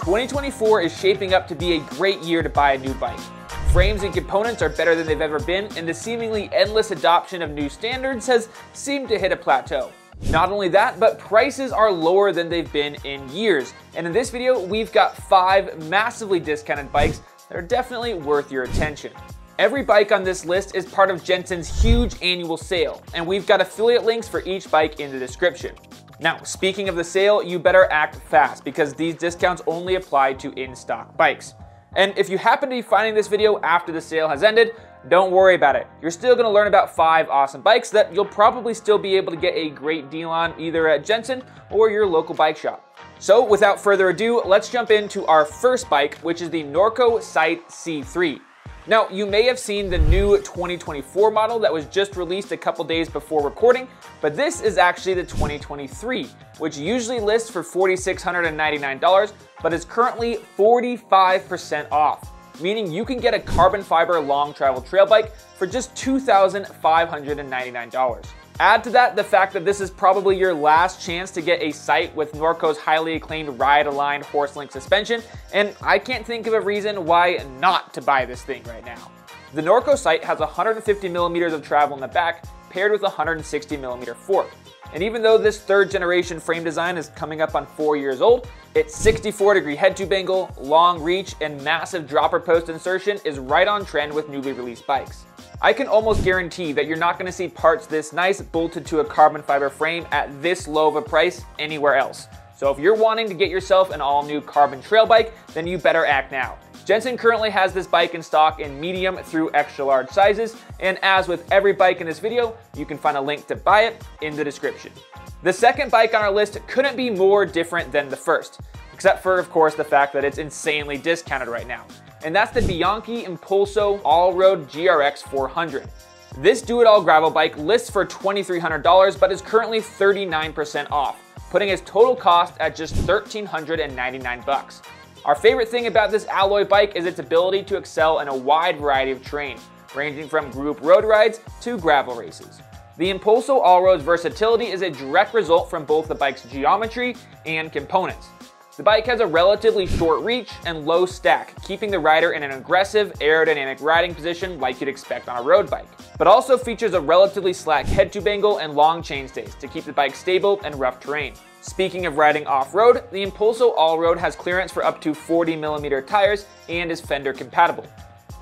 2024 is shaping up to be a great year to buy a new bike. Frames and components are better than they've ever been, and the seemingly endless adoption of new standards has seemed to hit a plateau. Not only that, but prices are lower than they've been in years. And in this video, we've got 5 massively discounted bikes that are definitely worth your attention. Every bike on this list is part of Jensen's huge annual sale, and we've got affiliate links for each bike in the description. Now, speaking of the sale, you better act fast because these discounts only apply to in-stock bikes. And if you happen to be finding this video after the sale has ended, don't worry about it. You're still going to learn about 5 awesome bikes that you'll probably still be able to get a great deal on either at Jensen or your local bike shop. So without further ado, let's jump into our first bike, which is the Norco Sight C3. Now, you may have seen the new 2024 model that was just released a couple days before recording, but this is actually the 2023, which usually lists for $4,699, but is currently 45% off, meaning you can get a carbon fiber long travel trail bike for just $2,599. Add to that the fact that this is probably your last chance to get a Sight with Norco's highly acclaimed ride-aligned horse-link suspension, and I can't think of a reason why not to buy this thing right now. The Norco Sight has 150 millimeters of travel in the back, paired with a 160 millimeter fork. And even though this 3rd generation frame design is coming up on 4 years old, its 64-degree head tube angle, long reach, and massive dropper post insertion is right on trend with newly released bikes. I can almost guarantee that you're not going to see parts this nice bolted to a carbon fiber frame at this low of a price anywhere else. So if you're wanting to get yourself an all-new carbon trail bike, then you better act now. Jensen currently has this bike in stock in medium through extra large sizes, and as with every bike in this video, you can find a link to buy it in the description. The second bike on our list couldn't be more different than the first, except for, of course, the fact that it's insanely discounted right now. And that's the Bianchi Impulso Allroad GRX 400. This do-it-all gravel bike lists for $2,300, but is currently 39% off, putting its total cost at just $1,399. Our favorite thing about this alloy bike is its ability to excel in a wide variety of terrain, ranging from group road rides to gravel races. The Impulso Allroad's versatility is a direct result from both the bike's geometry and components. The bike has a relatively short reach and low stack, keeping the rider in an aggressive, aerodynamic riding position like you'd expect on a road bike, but also features a relatively slack head tube angle and long chainstays to keep the bike stable in rough terrain. Speaking of riding off-road, the Impulso Allroad has clearance for up to 40 millimeter tires and is fender compatible.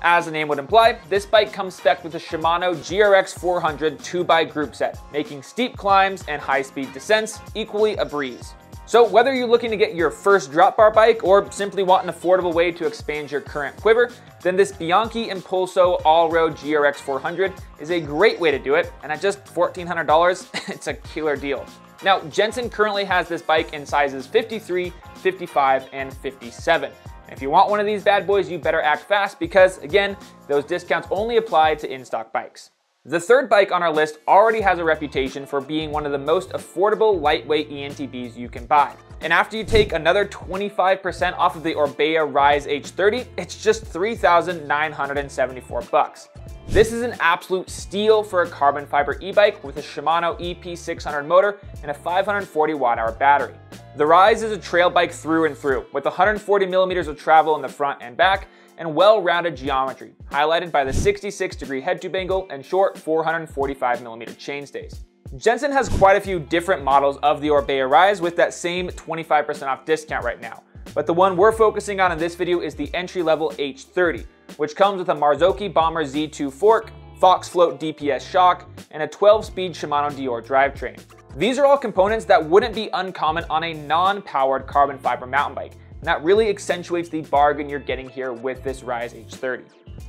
As the name would imply, this bike comes spec'd with a Shimano GRX 400 2x group set, making steep climbs and high-speed descents equally a breeze. So whether you're looking to get your first drop bar bike or simply want an affordable way to expand your current quiver, then this Bianchi Impulso Allroad GRX 400 is a great way to do it, and at just $1,400, it's a killer deal. Now, Jensen currently has this bike in sizes 53, 55, and 57. And if you want one of these bad boys, you better act fast because, again, those discounts only apply to in-stock bikes. The third bike on our list already has a reputation for being one of the most affordable lightweight ENTBs you can buy. And after you take another 25% off of the Orbea Rise H30, it's just $3,974. This is an absolute steal for a carbon fiber e-bike with a Shimano EP600 motor and a 540 watt-hour battery. The Rise is a trail bike through and through, with 140 millimeters of travel in the front and back, and well-rounded geometry, highlighted by the 66-degree head tube angle and short 445 millimeter chainstays. Jensen has quite a few different models of the Orbea Rise with that same 25% off discount right now, but the one we're focusing on in this video is the entry-level H30, which comes with a Marzocchi Bomber Z2 fork, Fox Float DPS shock, and a 12-speed Shimano Dior drivetrain. These are all components that wouldn't be uncommon on a non-powered carbon fiber mountain bike, and that really accentuates the bargain you're getting here with this Rise H30.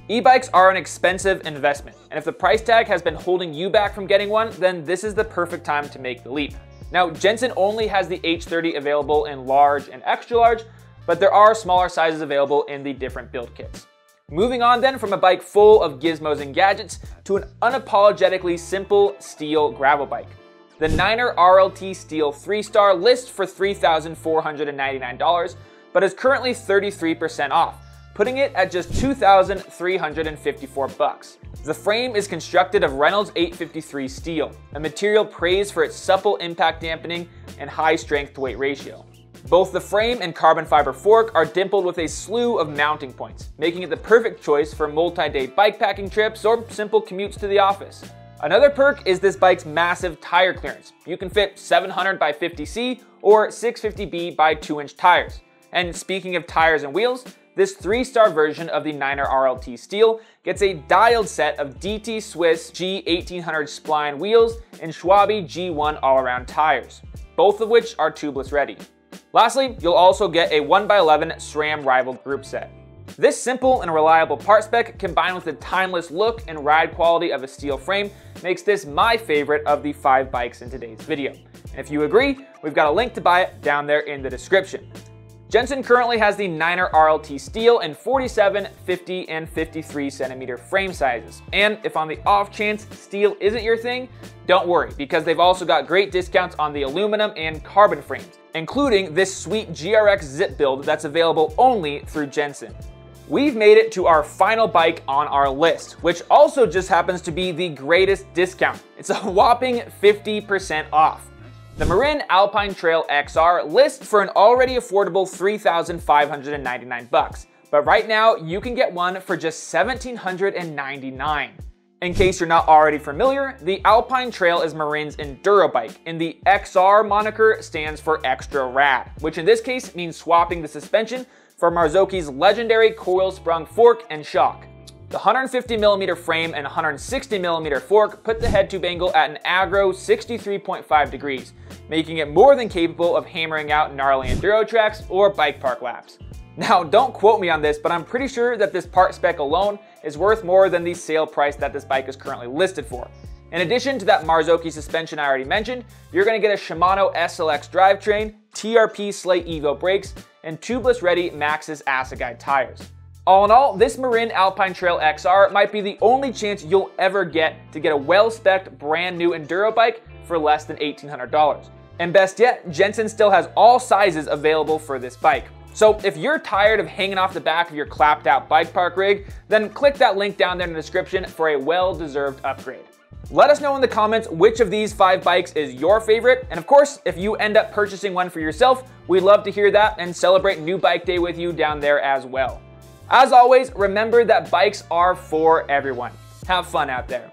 E-bikes are an expensive investment, and if the price tag has been holding you back from getting one, then this is the perfect time to make the leap. Now, Jensen only has the H30 available in large and extra large, but there are smaller sizes available in the different build kits. Moving on then from a bike full of gizmos and gadgets to an unapologetically simple steel gravel bike. The Niner RLT Steel 3-Star lists for $3,499, but is currently 33% off, putting it at just $2,354. The frame is constructed of Reynolds 853 steel, a material praised for its supple impact dampening and high strength to weight ratio. Both the frame and carbon fiber fork are dimpled with a slew of mounting points, making it the perfect choice for multi-day bikepacking trips or simple commutes to the office. Another perk is this bike's massive tire clearance. You can fit 700 by 50C or 650B by 2-inch tires. And speaking of tires and wheels, this 3-star version of the 9er RLT steel gets a dialed set of DT Swiss G1800 spline wheels and Schwabe G1 all-around tires, both of which are tubeless ready. Lastly, you'll also get a 1x11 SRAM Rival group set. This simple and reliable part spec, combined with the timeless look and ride quality of a steel frame, makes this my favorite of the 5 bikes in today's video. And if you agree, we've got a link to buy it down there in the description. Jensen currently has the 9er RLT steel in 47, 50, and 53 centimeter frame sizes. And if on the off chance steel isn't your thing, don't worry, because they've also got great discounts on the aluminum and carbon frames, including this sweet GRX zip build that's available only through Jensen. We've made it to our final bike on our list, which also just happens to be the greatest discount. It's a whopping 50% off. The Marin Alpine Trail XR lists for an already affordable $3,599, but right now you can get one for just $1,799. In case you're not already familiar, the Alpine Trail is Marin's enduro bike, and the XR moniker stands for extra rad, which in this case means swapping the suspension for Marzocchi's legendary coil-sprung fork and shock. The 150mm frame and 160mm fork put the head tube angle at an aggro 63.5 degrees, making it more than capable of hammering out gnarly enduro tracks or bike park laps. Now, don't quote me on this, but I'm pretty sure that this part spec alone is worth more than the sale price that this bike is currently listed for. In addition to that Marzocchi suspension I already mentioned, you're going to get a Shimano SLX drivetrain, TRP Slate Evo brakes, and tubeless ready Maxxis Asseguide tires. All in all, this Marin Alpine Trail XR might be the only chance you'll ever get to get a well-spec'd brand new enduro bike for less than $1,800. And best yet, Jensen still has all sizes available for this bike. So if you're tired of hanging off the back of your clapped out bike park rig, then click that link down there in the description for a well-deserved upgrade. Let us know in the comments which of these 5 bikes is your favorite, and of course, if you end up purchasing one for yourself, we'd love to hear that and celebrate New Bike Day with you down there as well. As always, remember that bikes are for everyone. Have fun out there.